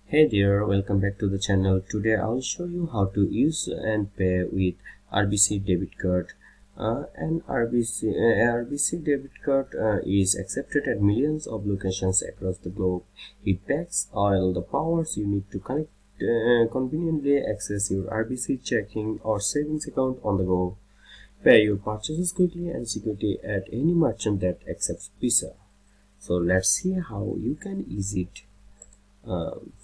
Hey there, welcome back to the channel. Today I'll show you how to use and pay with RBC debit card. RBC debit card is accepted at millions of locations across the globe. It packs all the powers you need to conveniently access your RBC checking or savings account on the go. Pay your purchases quickly and securely at any merchant that accepts Visa. So let's see how you can use it.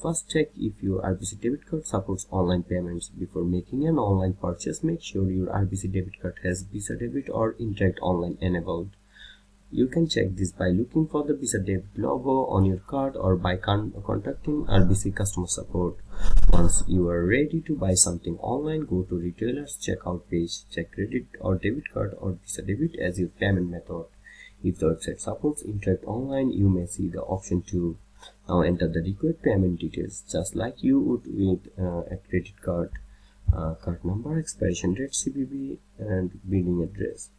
First, check if your RBC debit card supports online payments. Before making an online purchase, make sure your RBC debit card has Visa Debit or Interact Online enabled. You can check this by looking for the Visa Debit logo on your card or by contacting RBC customer support. Once you are ready to buy something online, go to retailer's checkout page. Check credit or debit card or Visa Debit as your payment method. If the website supports Interact Online, you may see the option to now enter the required payment details just like you would with a credit card. Card number, expiration date, CVV, and billing address.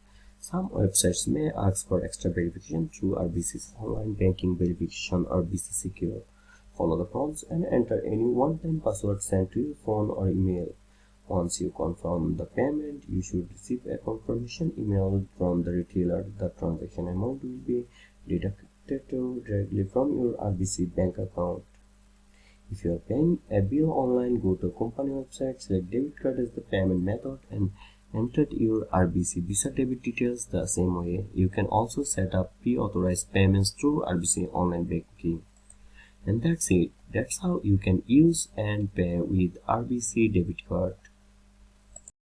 Some websites may ask for extra verification through RBC's online banking verification or BC Secure. Follow the prompts and enter any one-time password sent to your phone or email. Once you confirm the payment, you should receive a confirmation email from the retailer. The transaction amount will be deducted directly from your RBC bank account. If you are paying a bill online, go to company website, select debit card as the payment method, and enter your RBC Visa debit details the same way. You can also set up pre-authorized payments through RBC online banking. And that's it. That's how you can use and pay with RBC debit card.